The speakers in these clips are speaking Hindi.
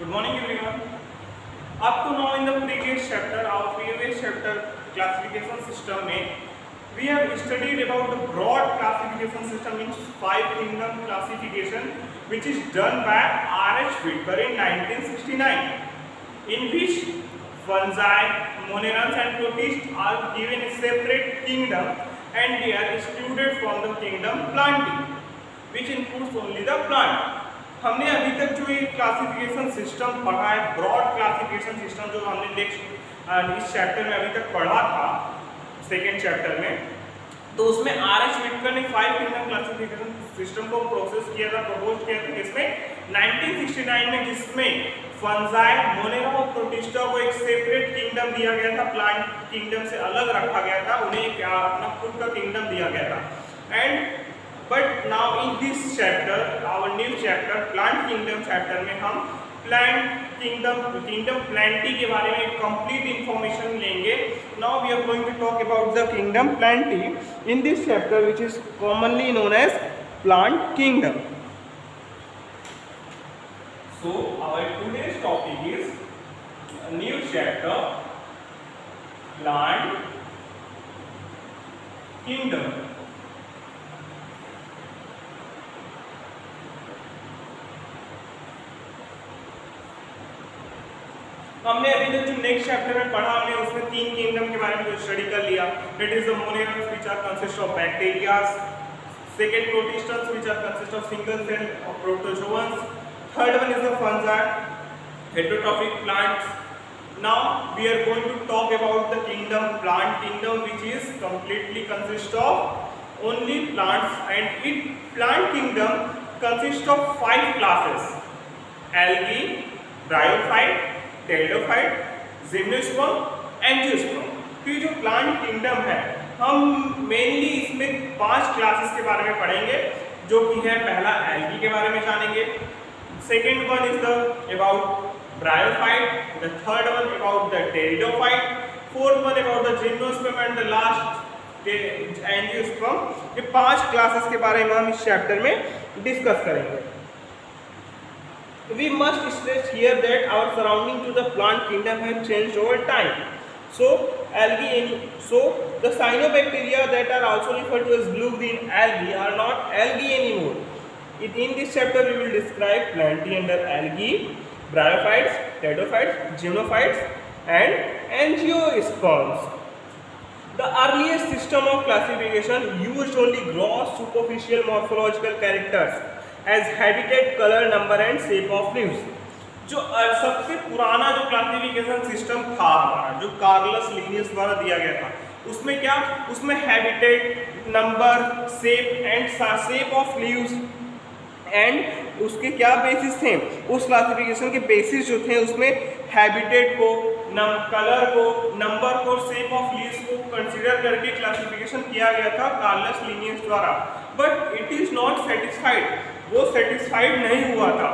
Good morning, everyone. Up to now, in the previous chapter, our previous chapter classification system, we have studied about the broad classification system in 5 kingdom classification, which is done by R.H. Whitaker in 1969, in which fungi, monerans, and protists are given a separate kingdom, and they are excluded from the kingdom planting, which includes only the plant. हमने अभी तक जो ये क्लासिफिकेशन सिस्टम पढ़ा है, ब्रॉड क्लासिफिकेशन सिस्टम जो हमने नेक्स्ट इस चैप्टर में अभी तक पढ़ा था, सेकेंड चैप्टर में, तो उसमें R.H. Whitaker ने 5 किंगडम क्लासिफिकेशन सिस्टम को प्रोसेस किया था, प्रपोज किया था, जिसमें 1969 में, जिसमें फंजाई, मोनेरा और प्रोटिस्टा को एक सेपरेट किंगडम दिया गया था, प्लांट किंगडम से अलग रखा गया था, उन्हें अपना खुद का किंगडम दिया गया था। And but now in this chapter, our new chapter plant kingdom chapter में हम प्लांट किंगडम प्लांटी के बारे में कंप्लीट इंफॉर्मेशन लेंगे। Now we are going to talk about the kingdom Plantae in this chapter, which is commonly known as plant kingdom. So our today's topic is new chapter plant kingdom. हमने अभी तक जो नेक्स्ट चैप्टर में पढ़ा, हमने उसमें 3 किंगडम के बारे में स्टडी कर लिया। That is the monerans which are consist of bacterias, second protists which are consist of single cell और protozoans, third one is the fungi heterotrophic plants. Now we are going to talk about the kingdom plant kingdom which is completely consist of only plants, and it plant kingdom consist of 5 classes: algae, bryophyte, pteridophyte, gymnosperm, angiosperm. तो ये जो प्लांट किंगडम है, हम मेनली इसमें 5 क्लासेस के बारे में पढ़ेंगे, जो कि है, पहला एल्गी के बारे में जानेंगे, second one is the about bryophyte, the third one about the pteridophyte, fourth one about the gymnosperm, and the last angiosperm. ये 5 क्लासेस के बारे में हम इस चैप्टर में डिस्कस करेंगे। We must stress here that our surrounding to the plant kingdom have changed over time. So the cyanobacteria that are also referred to as blue-green algae are not algae anymore. In this chapter, we will describe plantae under algae, bryophytes, pteridophytes, gymnophytes, and angiosperms. The earliest system of classification used only gross superficial morphological characters as habitat, color, number and shape of leaves. जो सबसे पुराना जो क्लासिफिकेशन सिस्टम था हमारा, जो कार्लस लिनियस द्वारा दिया गया था, उसमें क्या, उसमें habitat, number, shape of leaves and उसके क्या बेसिस थे, उस क्लासिफिकेशन के बेसिस जो थे उसमें हैबिटेट को, कलर को, नंबर को, शेप ऑफ लीव्स को कंसीडर करके क्लासिफिकेशन किया गया था कार्लस लिनियस द्वारा। But it is not satisfied, वो सेटिस्फाइड नहीं हुआ था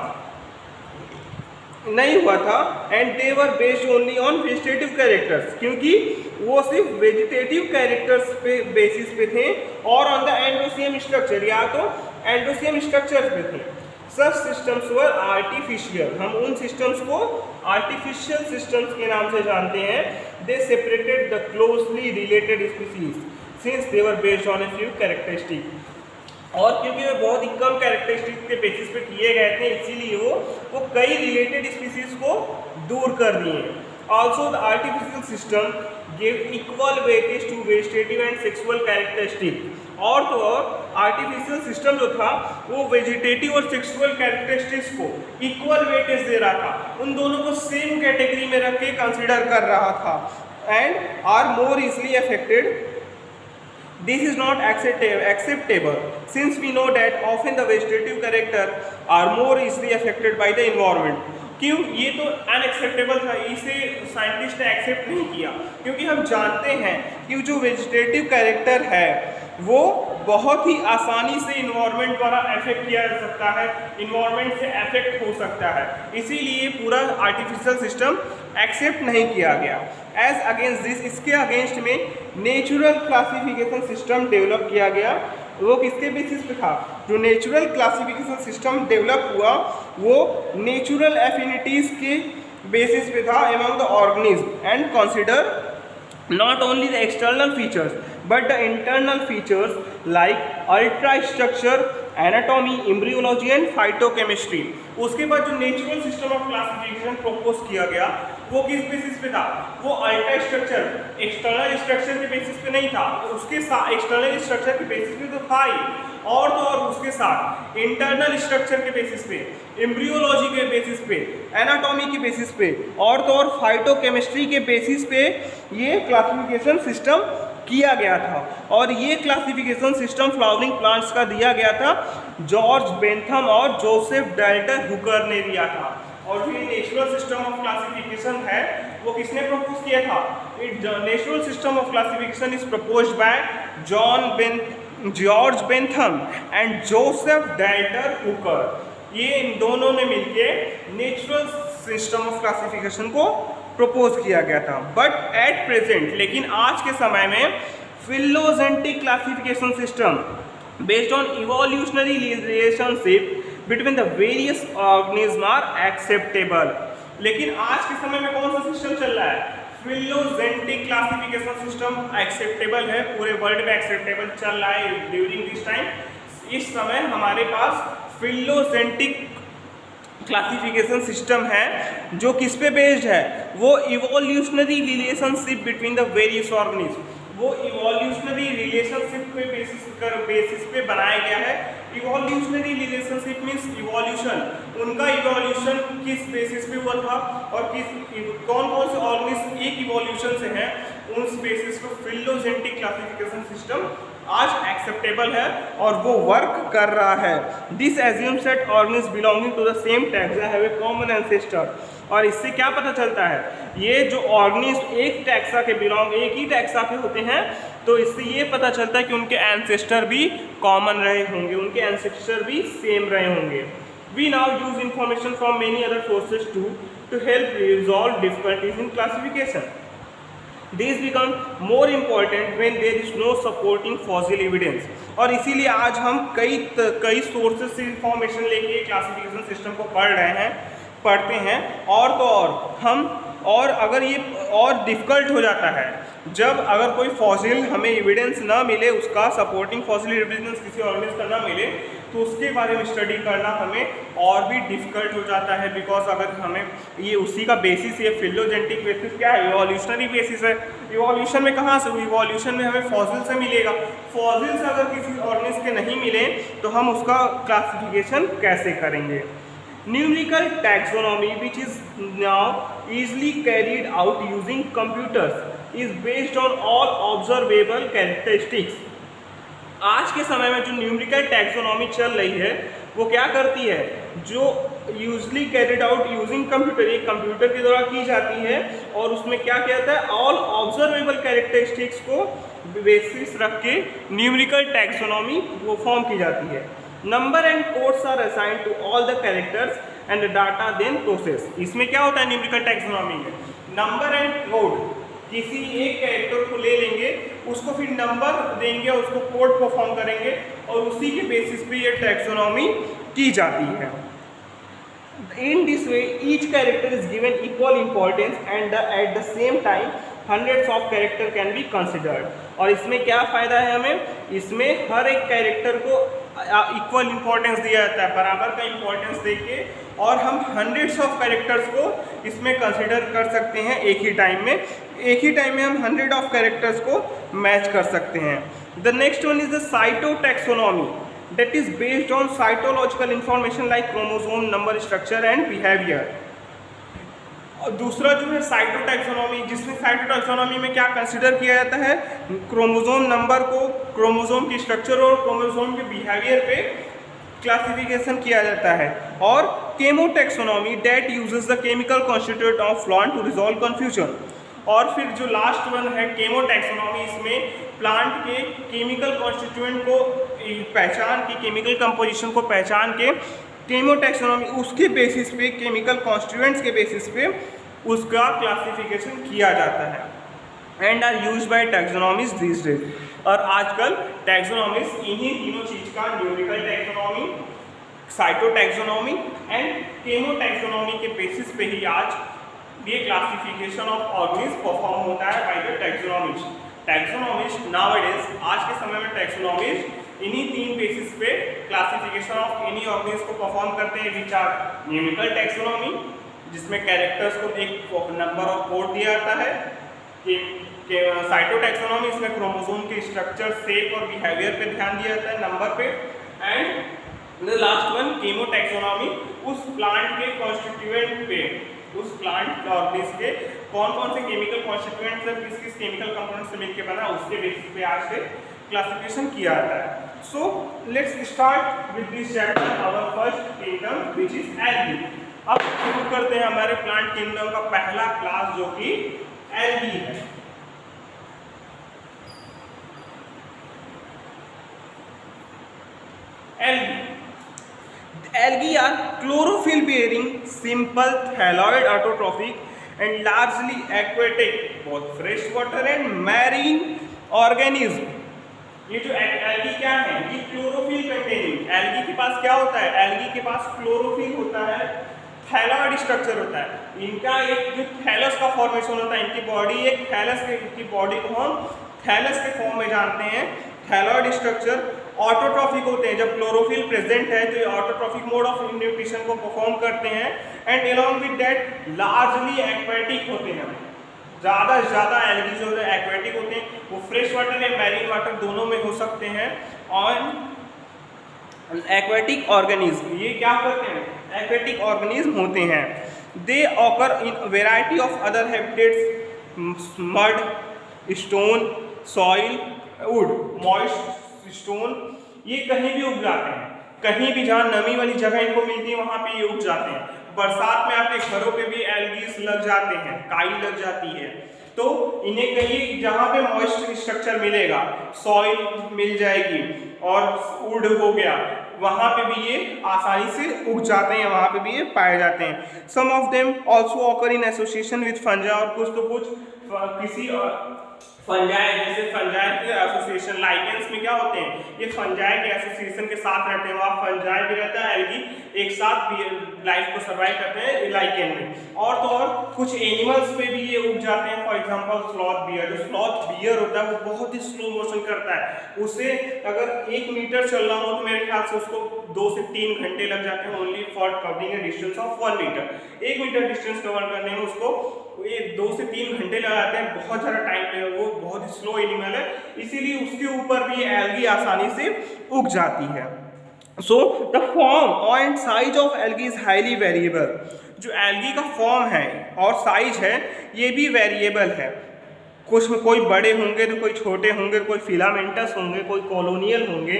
and they were based only on vegetative characters, क्योंकि वो सिर्फ वेजिटेटिव कैरेक्टर्स पे बेसिस पे थे और ऑन द एंडोसियम स्ट्रक्चर, या तो एंडोसियम स्ट्रक्चर पे थे। सच सिस्टम्स वर आर्टिफिशियल, हम उन सिस्टम्स को आर्टिफिशियल सिस्टम्स के नाम से जानते हैं। दे separated the closely related species since they were based on a few characteristic, और क्योंकि वे बहुत ही कम कैरेक्टरिस्टिक के बेसिस पे किए गए थे, इसीलिए वो कई रिलेटेड स्पीसीज को दूर कर दिए। Also the artificial system give equal weightage to vegetative and sexual characteristic, और तो और आर्टिफिशियल सिस्टम जो था वो वेजिटेटिव और सेक्सुअल कैरेक्टरिस्टिक्स को इक्वल वेटेज दे रहा था, उन दोनों को सेम कैटेगरी में रख के कंसिडर कर रहा था, and are more easily affected. This is not acceptable since we know that often the vegetative character are more easily affected by the environment. क्यों ये तो अनएक्सेप्टेबल था, इसे साइंटिस्ट ने एक्सेप्ट नहीं किया, क्योंकि हम जानते हैं कि जो वेजिटेटिव कैरेक्टर है वो बहुत ही आसानी से इन्वायरमेंट द्वारा अफेक्ट किया जा सकता है, इन्वायरमेंट से अफेक्ट हो सकता है, इसीलिए पूरा आर्टिफिशियल सिस्टम एक्सेप्ट नहीं किया गया। एज अगेंस्ट दिस, इसके अगेंस्ट में नेचुरल क्लासिफिकेशन सिस्टम डेवलप किया गया, वो किसके बेसिस पे था? जो नेचुरल क्लासिफिकेशन सिस्टम डेवलप हुआ वो नेचुरल एफिनिटीज़ के बेसिस पे था among the organism and consider not only the external features but the internal features like ultrastructure, anatomy, embryology and phytochemistry. उसके बाद जो natural system of classification propose किया गया वो किस बेसिस पे था? वो अल्ट्रा स्ट्रक्चर एक्सटर्नल स्ट्रक्चर के बेसिस पे नहीं था, उसके साथ एक्सटर्नल स्ट्रक्चर के बेसिस पे तो था ही, और तो और उसके साथ इंटरनल स्ट्रक्चर के बेसिस पे, एम्ब्रियोलॉजी के बेसिस पे, एनाटॉमी के बेसिस पे, और तो और फाइटोकेमिस्ट्री के बेसिस पे ये क्लासिफिकेशन सिस्टम किया गया था। और ये क्लासिफिकेशन सिस्टम फ्लावरिंग प्लांट्स का दिया गया था जॉर्ज बेंथम और जोसेफ डाल्टन हुकर ने दिया था। और जो नेचुरल सिस्टम ऑफ क्लासिफिकेशन है वो किसने प्रपोज किया था? Natural system of classification is proposed by George Bentham and Joseph Dalton Hooker. ये इन दोनों ने मिलके नेचुरल सिस्टम ऑफ क्लासिफिकेशन को प्रपोज किया गया था। बट एट प्रेजेंट, लेकिन आज के समय में phylogenetic classification system based on evolutionary relationship between the various organism are acceptable. लेकिन आज के समय में कौन सा सिस्टम चल रहा है? फिलोजेंटिक क्लासिफिकेशन सिस्टम एक्सेप्टेबल है, पूरे वर्ल्ड में एक्सेप्टेबल चल रहा है ड्यूरिंग दिस टाइम। इस समय हमारे पास फिलोजेंटिक क्लासिफिकेशन सिस्टम है जो किस पे बेस्ड है? वो evolutionary relationship between the various organism, वो इवोल्यूशनरी रिलेशनशिप पे बेसिस पे बनाया गया है। इवोल्यूशनरी रिलेशनशिप मीन्स इवोल्यूशन, उनका इवोल्यूशन किस बेसिस पे हुआ था और कौन कौन से ऑर्गेनिज्म एक इवोल्यूशन से हैं, उस बेसिस पे फिलोजेंटिक क्लासिफिकेशन सिस्टम आज एक्सेप्टेबल है और वो वर्क कर रहा है। This assumes that organism belonging to the same taxa have a common ancestor. और इससे क्या पता चलता है? ये जो ऑर्गेनिज्म एक टैक्सा के एक ही टैक्सा के होते हैं, तो इससे ये पता चलता है कि उनके एंसेस्टर भी कॉमन रहे होंगे, उनके एंसेस्टर भी सेम रहे होंगे। We now use information from many other sources to help resolve difficulties in classification. These become more important when there is no supporting fossil evidence। और इसीलिए आज हम कई सोर्सेज से इंफॉर्मेशन लेके क्लासिफिकेशन सिस्टम को पढ़ते हैं और तो और अगर ये और डिफ़िकल्ट हो जाता है जब अगर कोई फॉसिल हमें एविडेंस ना मिले, उसका सपोर्टिंग फॉसिल एविडेंस किसी ऑर्गेनिज्म का ना मिले, तो उसके बारे में स्टडी करना हमें और भी डिफ़िकल्ट हो जाता है। बिकॉज अगर हमें ये उसी का बेसिस, ये फिलोजेंटिक बेसिस क्या है? इवोल्यूशनरी बेसिस है। इवोल्यूशन में कहाँ से? इवोल्यूशन में हमें फॉसिल से मिलेगा। फॉसिल्स अगर किसी ऑर्गेनिज्म के नहीं मिले तो हम उसका क्लासिफिकेशन कैसे करेंगे? Numerical taxonomy which is now easily carried out using computers is based on all observable characteristics. आज के समय में जो न्यूमेरिकल टैक्सोनॉमी चल रही है वो क्या करती है? जो usually carried out using computer, ये कंप्यूटर के द्वारा की जाती है और उसमें क्या कहता है? ऑल ऑब्जर्वेबल कैरेक्टरिस्टिक्स को बेसिस रख के न्यूमेरिकल टैक्सोनॉमी वो फॉर्म की जाती है। Number and codes are assigned to all the characters and data then process. इसमें क्या होता है न्यूमेरिकल टैक्सोनॉमी में? नंबर एंड कोड, किसी एक कैरेक्टर को ले लेंगे, उसको फिर नंबर देंगे, उसको कोड परफॉर्म करेंगे और उसी के बेसिस पे ये टैक्सोनॉमी की जाती है। In this way each character is given equal importance and at the same time hundreds of character can be considered. और इसमें क्या फ़ायदा है हमें? इसमें हर एक कैरेक्टर को इक्वल इम्पोर्टेंस दिया जाता है, बराबर का इम्पोर्टेंस देके, और हम हंड्रेड्स ऑफ कैरेक्टर्स को इसमें कंसिडर कर सकते हैं एक ही टाइम में। एक ही टाइम में हम 100 ऑफ कैरेक्टर्स को मैच कर सकते हैं। The next one is the cytotaxonomy that is based on cytological information like chromosome number, structure and behaviour. और दूसरा जो है साइटोटैक्सोनॉमी, जिसमें साइटोटैक्सोनॉमी में क्या कंसिडर किया जाता है? क्रोमोसोम नंबर को, क्रोमोसोम की स्ट्रक्चर और क्रोमोसोम के बिहेवियर पे क्लासिफिकेशन किया जाता है। और chemotaxonomy that uses the chemical constituent of plant to resolve confusion. और फिर जो लास्ट वन है केमोटैक्सोनॉमी, इसमें प्लांट के केमिकल कॉन्स्टिट्यूएंट को पहचान के, केमिकल कंपोजिशन को पहचान के, केमोटैक्सोनॉमी उसके बेसिस पे, केमिकल कॉन्स्टिट्यूएंट्स के बेसिस पे उसका क्लासिफिकेशन किया जाता है। And are use by taxonomist this days. और आजकल टैक्सोनॉमिस्ट इन्हीं तीनों चीज का, numerical taxonomy, cytotaxonomy and chemotaxonomy के बेसिस पे ही आज ये क्लासिफिकेशन ऑफ ऑर्गेनिज्म परफॉर्म होता है by the taxonomist. Taxonomist nowadays, आज के समय में टैक्सोनॉमिस्ट इन्हीं तीन बेसिस पे क्लासिफिकेशन ऑफ एनी ऑर्गेनिज्म को परफॉर्म करते हैं, विच आर न्यूमेरिकल टैक्सोनॉमी जिसमें कैरेक्टर्स को एक नंबर ऑफ कोड दिया जाता है, कि साइटोटैक्सोनॉमी इसमें क्रोमोसोम के स्ट्रक्चर, शेप और बिहेवियर पे ध्यान दिया जाता है, नंबर पे। एंड द लास्ट वन केमोटैक्सोनॉमी, उस प्लांट के कॉन्स्टिट्यूएंट पे, उस प्लांट ऑर्गेनिज्म के कौन कौन से केमिकल कॉन्स्टिट्यूएंट से, किस किस केमिकल कंपोनेंट से मिलकर बना, उसके बेसिस पे आज से क्लासिफिकेशन किया जाता है। So let's start with this chapter, our first kingdom which is algae. अब शुरू करते हैं हमारे प्लांट किंगडम का पहला क्लास जो कि एल्गी है। Algae are chlorophyll bearing simple thalloid autotrophic and largely aquatic both fresh water and marine organism। ये जो एल्गी क्या है, ये क्लोरोफिल कंटेनिंग। एल्गी के पास क्या होता है, एल्गी के पास क्लोरोफिल होता है, थैलॉइड स्ट्रक्चर होता है, इनका एक जो थैलस का फॉर्मेशन होता है, इनकी बॉडी एक थैलस की बॉडी को हम थैलस के फॉर्म में जानते हैं। थैलॉइड स्ट्रक्चर ऑटोट्रॉफिक होते हैं, जब क्लोरोफिल प्रेजेंट है तो ये ऑटोट्रॉफिक मोड ऑफ न्यूट्रिशन को परफॉर्म करते हैं। And along with that largely aquatic होते हैं, ज़्यादा से ज़्यादा एल्गी जो है एक्वेटिक होते हैं, वो फ्रेश वाटर या मैरीन वाटर दोनों में हो सकते हैं। और एक्वेटिक ऑर्गेनिज्म, ये क्या करते हैं, एक्वेटिक ऑर्गेनिज्म होते हैं। They occur in variety of other habitats, mud, stone, soil, wood, moist stone, ये कहीं भी उग जाते हैं, कहीं भी जहाँ नमी वाली जगह इनको मिलती है वहाँ पे ये उग जाते हैं। बरसात में आपके घरों पे भी एल्गीज लग जाते हैं, काई लग जाती है, तो इन्हें कहीं जहाँ पे मॉइस्ट स्ट्रक्चर मिलेगा, सॉइल मिल जाएगी और वुड हो गया, वहाँ पे भी ये आसानी से उग जाते हैं, वहाँ पे भी ये पाए जाते हैं। Some of them also occur in association with fungi, और कुछ तो कुछ किसी फंजाई, जैसे फंजाई के एसोसिएशन, लाइकेंस में क्या होते हैं, ये फंजाई के एसोसिएशन के साथ रहते हैं, वहाँ फंजाई भी रहता है, एल्गी एक साथ भी लाइफ को सर्वाइव करते हैं लाइकेन में। और तो और कुछ एनिमल्स पे भी ये उग जाते हैं, फॉर एग्जांपल स्लॉथ बियर। जो स्लॉथ बियर होता है वो बहुत ही स्लो मोशन करता है, उसे अगर 1 मीटर चल रहा हो तो मेरे ख्याल से उसको 2 से 3 घंटे लग जाते हैं only for covering a distance of 1 metre. 1 metre distance cover करने में उसको ये 2 से 3 घंटे लगाते हैं, बहुत ज़्यादा टाइम पे, वो बहुत ही स्लो एनिमल है, इसीलिए उसके ऊपर भी एल्गी आसानी से उग जाती है। So the form and size of algae is highly variable. जो एल्गी का फॉर्म है और साइज है ये भी वेरिएबल है, कुछ में कोई बड़े होंगे तो कोई छोटे होंगे, कोई फिलामेंटस होंगे, कोई कॉलोनियल होंगे।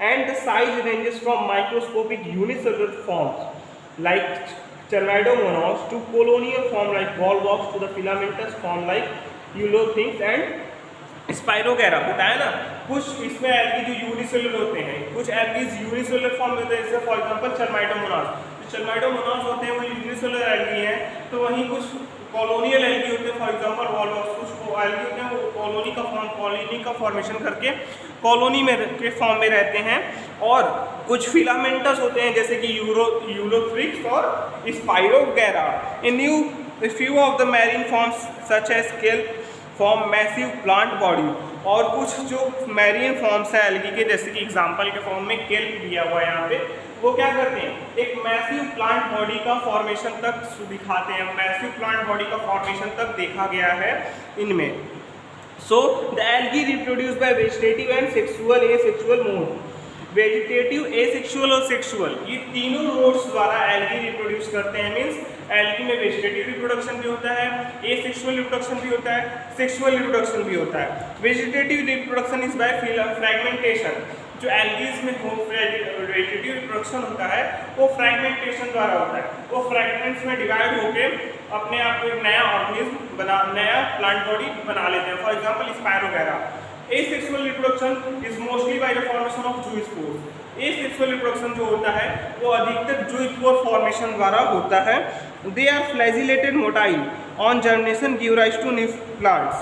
And the size ranges from microscopic unicellular forms like Chlamydomonas to colonial form like volvox to the filamentous form like Eulothinks and Spirogyra। बताया ना, कुछ इसमें एल्गी जो यूनिसेलुलर होते हैं, कुछ एल्गीज यूनिसेलुलर फॉर्म में होते हैं, जैसे फॉर एग्जांपल Chlamydomonas। जो Chlamydomonas होते हैं वो यूनिसेलुलर एल्गी हैं, तो वहीं कुछ कॉलोनियल एल्गी होते हैं, फॉर एग्जांपल वॉल्वॉक्स। कुछ एल्गी होते हैं वो कॉलोनी का फॉर्मेशन करके कॉलोनी में के फॉर्म में रहते हैं, और कुछ फिलामेंटस होते हैं जैसे कि यूलोथ्रिक्स और Spirogyra. In few of the marine forms such as kelp form massive plant body. और कुछ जो मैरीन फॉर्म्स हैं एल्गी के, जैसे कि एग्जांपल के फॉर्म में केल्प दिया हुआ है यहाँ पे, वो क्या करते हैं, एक मैसिव प्लांट बॉडी का फॉर्मेशन तक दिखाते हैं, मैसिव प्लांट बॉडी का फॉर्मेशन तक देखा गया है इनमें। So the algae reproduce by vegetative and sexual asexual mode. Vegetative, asexual और सेक्सुअल, ये तीनों मोड्स द्वारा एल्गी रिप्रोड्यूस करते हैं। मीन्स एल्गी में वेजिटेटिव रिप्रोडक्शन भी होता है, एसेक्सुअल रिप्रोडक्शन भी होता है, सेक्सुअल रिप्रोडक्शन भी होता है। Vegetative reproduction is by fragmentation. जो एल्गीज में वेजिटेटिव रिप्रोडक्शन होता है वो फ्रैगमेंटेशन द्वारा होता है, वो फ्रैगमेंट्स में डिवाइड होकर अपने आप को एक नया ऑर्गेनिज्म नया प्लांट बॉडी बना लेते हैं, for example Spirogyra. Asexual reproduction is mostly by the formation of zoospore. Asexual reproduction जो होता है वो अधिकतर जूस्पोर फॉर्मेशन द्वारा होता है। They are flagellated motile on germination give rise to new plants.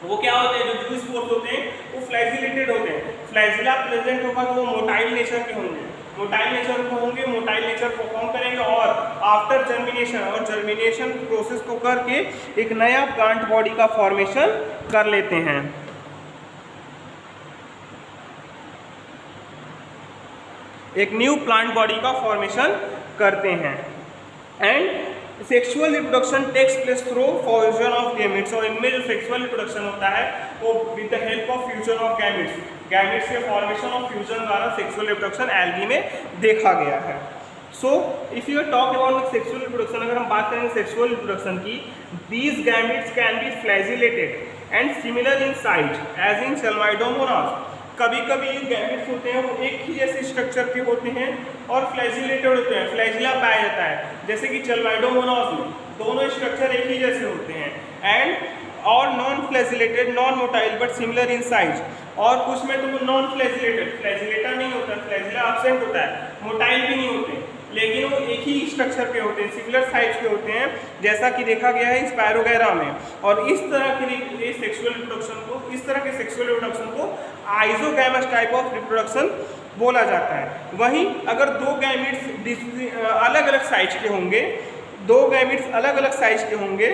वो क्या होते हैं, जो जूस स्पोर्स होते हैं वो फ्लैजिलेटेड होते हैं। फ्लैजिला प्रेजेंट होगा तो वो मोटाइल नेचर के होंगे, मोटाइल नेचर को होंगे, मोटाइल नेचर परफॉर्म करेंगे और आफ्टर जर्मिनेशन, और जर्मिनेशन प्रोसेस को करके एक नया प्लांट बॉडी का फॉर्मेशन कर लेते हैं। एक न्यू प्लांट बॉडी का फॉर्मेशन करते हैं। And sexual reproduction takes place through fusion of gametes, और इनमें जो सेक्सुअल रिप्रोडक्शन होता है वो with the help of fusion of gametes, gametes के फॉर्मेशन ऑफ फ्यूजन द्वारा सेक्सुअल रिप्रोडक्शन एल्गी में देखा गया है। So if you talk about sexual reproduction, अगर हम बात करेंगे सेक्सुअल रिप्रोडक्शन की, these gametes can be flagellated and similar in size as in Chlamydomonas. कभी कभी ये गैमेट्स होते हैं वो एक ही जैसे स्ट्रक्चर के होते हैं और फ्लैजिलेटेड होते हैं, फ्लैजिला पाया जाता है, जैसे कि चेलमाइडोमोनास में दोनों स्ट्रक्चर एक ही जैसे होते हैं। एंड और non flagellated, non motile but similar in size, और कुछ में तो वो नॉन फ्लैजिलेटेड, फ्लैजिलेटा नहीं होता, फ्लैजिला एब्सेंट होता है, मोटाइल भी नहीं होते, लेकिन वो एक ही स्ट्रक्चर के होते हैं, सिमिलर साइज के होते हैं, जैसा कि देखा गया है स्पायरोगैरा में। और इस तरह के सेक्सुअल रिप्रोडक्शन को, इस तरह के सेक्सुअल रिप्रोडक्शन को आइसोगैमस टाइप ऑफ रिप्रोडक्शन बोला जाता है। वहीं अगर दो गैमेट्स अलग अलग साइज के होंगे, दो गैमेट्स अलग अलग साइज के होंगे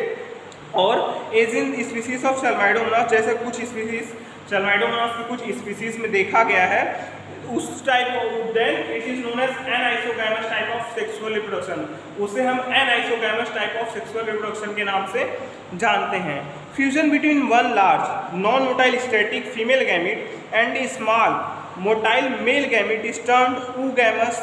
और एज इन स्पीसीज ऑफ चेलमाइडोमोनास, जैसे कुछ स्पीसीज चेलमाइडोमोनास की कुछ स्पीसीज में देखा गया है, उस type of then it is known as anisogamous type of sexual reproduction, उसे हम anisogamous type of sexual reproduction के नाम से जानते हैं। Fusion between one large non motile static female gamete and a small motile male gamete is termed oogamous।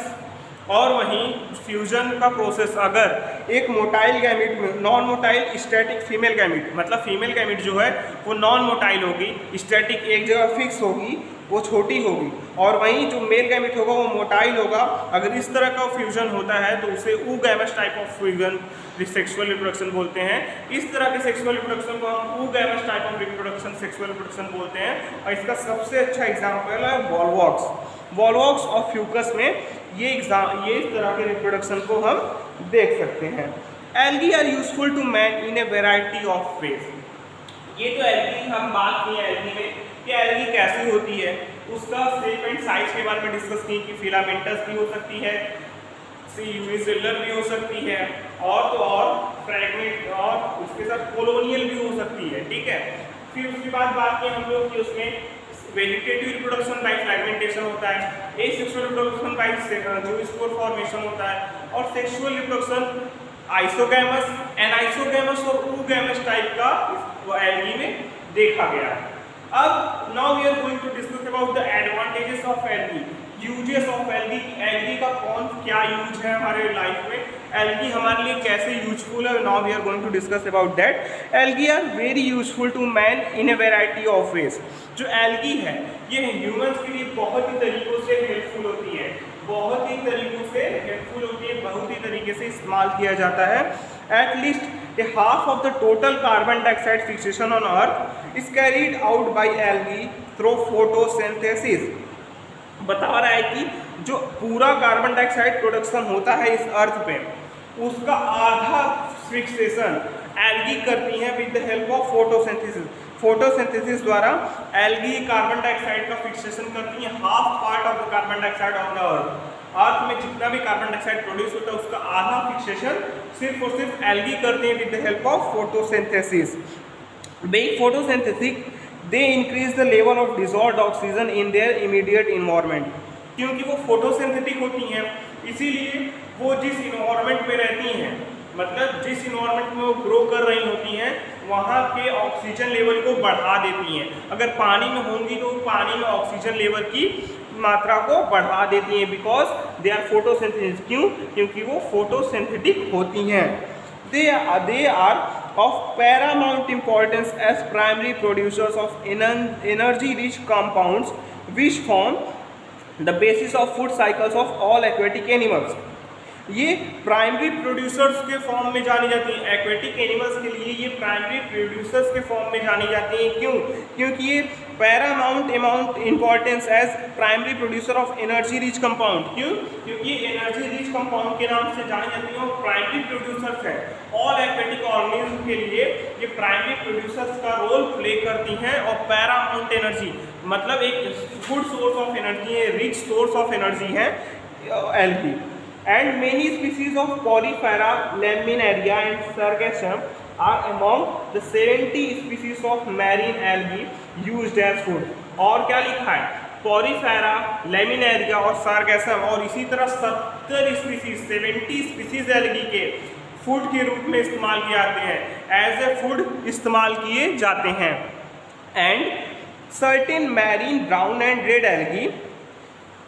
और वहीं फ्यूजन का प्रोसेस अगर एक मोटाइल गैमेट में, non motile static female gamete, मतलब फीमेल गैमेट जो है वो नॉन मोटाइल होगी, स्टैटिक एक जगह फिक्स होगी, वो छोटी होगी, और वहीं जो मेल गैमेट होगा वो मोटाइल होगा। अगर इस तरह का फ्यूजन होता है तो उसे oogamous type of fusion sexual reproduction बोलते हैं। इस तरह के सेक्सुअल रिप्रोडक्शन को हम oogamous type of reproduction sexual reproduction बोलते हैं। और इसका सबसे अच्छा एग्जाम्पल है वॉल्वॉक्स। वॉल्वॉक्स और फ्यूकस में ये इस तरह के रिप्रोडक्शन को हम देख सकते हैं। Algae are useful to man in a variety of ways. ये जो एल्गी हम बात की है एल्गी में कि एल्गी कैसी होती है, उसका शेप एंड साइज के बारे में डिस्कस की कि फिलामेंटस भी हो सकती है, यूनिसेलुलर भी हो सकती है, और तो और फ्रैगमेंट, और उसके साथ कोलोनियल भी हो सकती है, ठीक है। फिर उसके बाद बात की हम लोग कि उसमें वेजिटेटिव रिप्रोडक्शन बाय फ्रैगमेंटेशन होता है, asexual reproduction by zoospore formation होता है, और सेक्सुअल रिप्रोडक्शन आइसोगैमस, एनाइसोगैमस और oogamous टाइप का एल्गी में देखा गया है। अब now we are going to discuss about the advantages of algae, uses of algae. Algae का कौन क्या यूज है हमारे लाइफ में, एल्गी हमारे लिए कैसे यूजफुल है, now we are going to discuss about that. Algae are very useful to man in a variety of ways. जो एल्गी है ये ह्यूमंस के लिए बहुत ही तरीकों से हेल्पफुल होती है, बहुत ही तरीकों से हेल्पफुल होती है, बहुत ही तरीके से इस्तेमाल किया जाता है। At least A half of the total carbon dioxide fixation on earth is carried out by algae through photosynthesis. बता रहा है कि जो पूरा कार्बन डाइऑक्साइड प्रोडक्शन होता है इस अर्थ पे, उसका आधा फिक्सेशन एल्गी करती है with the help of photosynthesis. Photosynthesis द्वारा एल्गी कार्बन डाइऑक्साइड का फिक्सेशन करती है, half part of the carbon dioxide on the earth. Earth में जितना भी कार्बन डाइऑक्साइड प्रोड्यूस होता है उसका आधा फिक्सेशन सिर्फ और सिर्फ एल्गी करते हैं with the help of photosynthesis. Being photosynthetic, they increase the level of dissolved oxygen in their immediate environment। क्योंकि वो फोटोसिंथेटिक होती हैं, इसीलिए वो जिस इन्वायरमेंट में रहती हैं, मतलब जिस इन्वायरमेंट में वो ग्रो कर रही होती हैं, वहाँ के ऑक्सीजन लेवल को बढ़ा देती हैं। अगर पानी में होंगी तो पानी में ऑक्सीजन लेवल की मात्रा को बढ़ा देती हैं, बिकॉज दे आर फोटोसिंथेटिक। क्यों? क्योंकि वो फोटोसिंथेटिक होती हैं। They are of paramount importance as primary producers of energy-rich compounds, which form the basis of food cycles of all aquatic animals। ये प्राइमरी प्रोड्यूसर्स के फॉर्म में जानी जाती हैं। एक्वेटिक एनिमल्स के लिए ये प्राइमरी प्रोड्यूसर्स के फॉर्म में जानी जाती हैं। क्यों? क्योंकि ये paramount amount importance as primary producer of energy rich compound. क्यों? क्योंकि एनर्जी रिच कंपाउंड के नाम से जानी जाती है और प्राइमरी प्रोड्यूसर्स हैं। ऑल एक्वेटिक ऑर्गेनिज्म के लिए ये प्राइमरी प्रोड्यूसर्स का रोल प्ले करती हैं। और पैरामाउंट एनर्जी मतलब एक गुड सोर्स ऑफ एनर्जी है, रिच सोर्स ऑफ एनर्जी है algae. And many species of Porifera, Laminaria and Sargassum are among the 70 species of marine algae used as food। और क्या लिखा है? Porifera, Laminaria और Sargassum और इसी तरह 70 स्पीसीज 70 स्पीसीज एल्गी के फूड के रूप में इस्तेमाल किए जाते हैं, एज ए फूड इस्तेमाल किए जाते हैं। And certain marine brown and red algae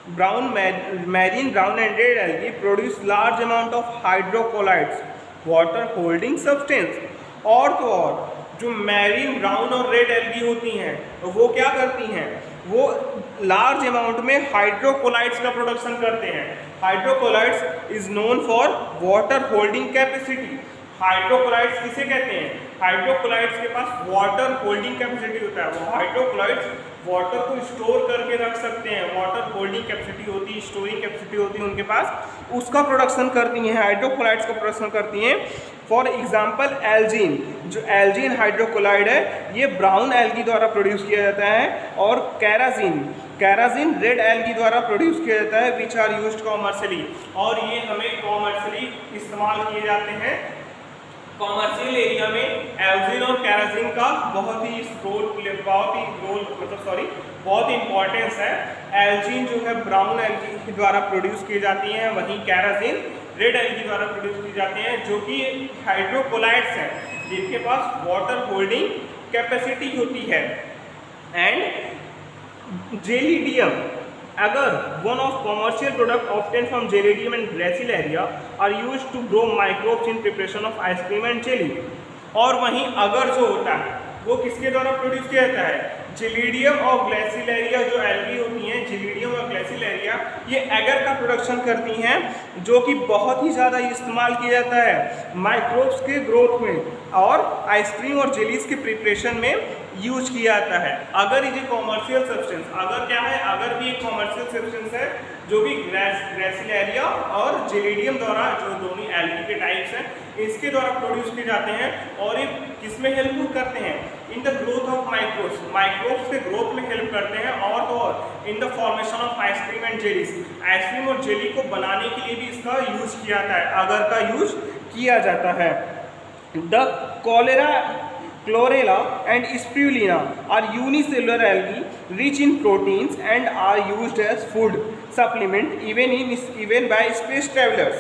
marine brown and red algae produce large amount of hydrocolloids, water holding substance। और तो और जो मैरीन ब्राउन और रेड एल्गी होती हैं वो क्या करती हैं? वो लार्ज अमाउंट में हाइड्रोकोलाइड्स का प्रोडक्शन करते हैं। Hydrocolloids is known for water holding capacity. Hydrocolloids किसे कहते हैं? हाइड्रोकोलाइड्स के पास वाटर होल्डिंग कैपेसिटी होता है। वो हाइड्रोकोलाइड्स वाटर को स्टोर करके रख सकते हैं। वाटर होल्डिंग कैपेसिटी होती है, स्टोरिंग कैपेसिटी होती है उनके पास, उसका प्रोडक्शन करती हैं, हाइड्रोकोलाइड्स का प्रोडक्शन करती हैं। फॉर एग्जांपल एल्जीन, जो एल्जीन हाइड्रोकोलाइड है ये ब्राउन एल्गी द्वारा प्रोड्यूस किया जाता है। और कैराजीन रेड एल्गी द्वारा प्रोड्यूस किया जाता है, विच आर यूज्ड कॉमर्शियली। और ये हमें कॉमर्शियली इस्तेमाल किए जाते हैं। कॉमर्शियल एरिया में एल्जीन और कैराजीन का बहुत इंपॉर्टेंस है। एल्जीन जो है ब्राउन एल्गी द्वारा प्रोड्यूस की जाती हैं, वहीं कैराजीन रेड एल्गी द्वारा प्रोड्यूस की जाती हैं, जो कि हाइड्रोकोलाइड्स हैं जिनके पास वाटर होल्डिंग कैपेसिटी होती है। And Gelidium, agar one of commercial product obtain from Gelidium and Gracilaria are used to grow microbes in preparation of ice cream and jelly. और वहीं अगर जो होता है वो किसके द्वारा प्रोड्यूस किया जाता है? जेलिडियम और ग्लेसिलेरिया जो एल्गी होती हैं, जेलिडियम और ग्लेसिलेरिया ये एगर का प्रोडक्शन करती हैं, जो कि बहुत ही ज़्यादा इस्तेमाल किया जाता है माइक्रोब्स के ग्रोथ में और आइसक्रीम और जेलीज के प्रिपरेशन में यूज किया जाता है। अगर ये कॉमर्शियल सब्सटेंस, अगर क्या है, अगर भी एक कॉमर्शियल सब्सटेंस है जो भी ग्रेसिलेरिया और जेलिडियम द्वारा, जो दोनों एल्गी के टाइप्स हैं, इसके द्वारा प्रोड्यूस किए जाते हैं। और ये किसमें हेल्प करते हैं? In the growth of microbes के ग्रोथ में हेल्प करते हैं। और तो और in the formation of ice cream and jellies, ice cream और जेली को बनाने के लिए भी इसका यूज किया जाता है, अगर का यूज किया जाता है। The Chlorella and spirulina are unicellular algae rich in proteins and are used as food supplement even by space travelers।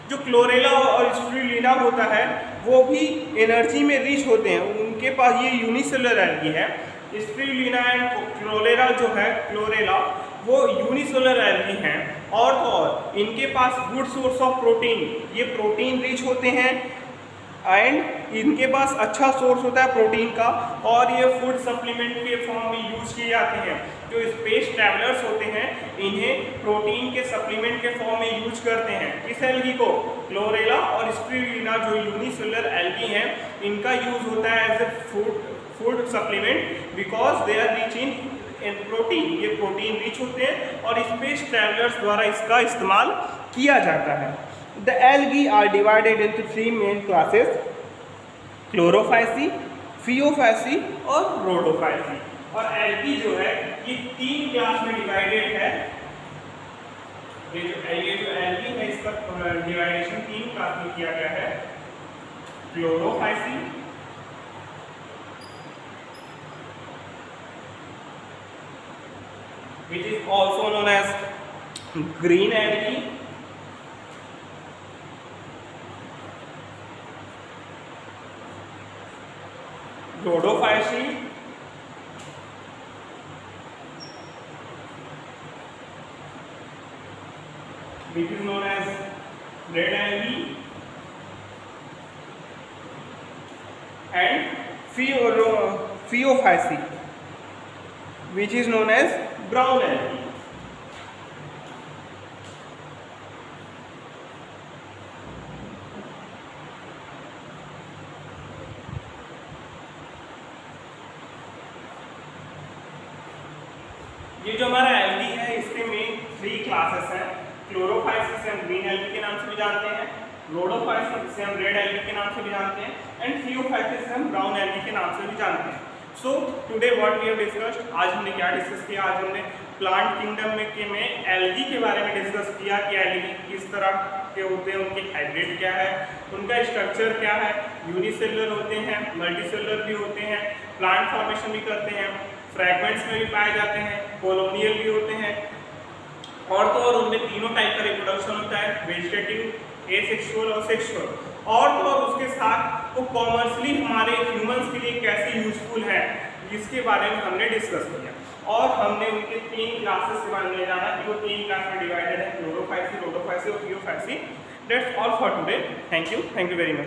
जो क्लोरेला और स्पिरुलिना होता है वो भी एनर्जी में रिच होते हैं, उनके पास ये यूनिसेलुलर एल्गी है। स्पिरुलिना एंड क्लोरेला जो है, क्लोरेला वो यूनिसेलुलर एल्गी हैं। और तो और इनके पास गुड सोर्स ऑफ प्रोटीन, ये प्रोटीन रिच होते हैं एंड इनके पास अच्छा सोर्स होता है प्रोटीन का। और ये फूड सप्लीमेंट के फॉर्म में यूज किए जाते हैं। जो स्पेस ट्रैवलर्स होते हैं इन्हें प्रोटीन के सप्लीमेंट के फॉर्म में यूज करते हैं। किस एल्गी को? क्लोरेला और स्पिरुलिना जो यूनिसेलुलर एल्गी हैं, इनका यूज होता है as a food supplement because they are rich in protein. ये प्रोटीन रिच होते हैं और स्पेस ट्रैवलर्स द्वारा इसका इस्तेमाल किया जाता है। The algae are divided into three main classes: chlorophyci, phaeophyci और rhodophyci। और algae जो है ये तीन क्लास में डिवाइडेड है। ये जो algae है इसका डिवाइडेशन तीन क्लास में किया गया है: chlorophyci, which is also known as green algae, rhodophyci, which is known as red algae, and phaeophyci, which is known as brown algae। ये जो हमारा एल्गी है इसके मेन 3 क्लासेस हैं। क्लोरोफाइसिस हम ग्रीन एल्गी के नाम से भी जानते हैं, रोडोफाइसिस हम रेड एल्गी के नाम से भी जानते हैं, एंड थियोफाइसिस हम ब्राउन एल्गी के नाम से भी जानते हैं। So today what we have discussed, आज हमने क्या डिस्कस किया, आज हमने प्लांट किंगडम में एल्गी के बारे में डिस्कस किया कि एल्गी किस तरह के होते हैं, उनके हाइब्रिड क्या है, उनका स्ट्रक्चर क्या है, यूनिसेलुलर होते हैं, मल्टीसेलुलर भी होते हैं, प्लांट फॉर्मेशन भी करते हैं, फ्रैगमेंट्स में भी पाए जाते हैं, कॉलोनियल भी होते हैं, और तो और उनमें तीनों टाइप का रिप्रोडक्शन होता है, वेजिटेटिव, एसेक्सुअल और सेक्सुअल। और तो और उसके साथ वो कॉमर्शियली हमारे ह्यूमंस के लिए कैसे यूजफुल है इसके बारे में हमने डिस्कस किया, और हमने उनके 3 क्लासेस के बारे में जाना कि वो 3 क्लास में डिवाइडेड है, क्लोरोफाइसी, रोडोफाइसी और Phaeophyceae. That's all for today. Thank you very much.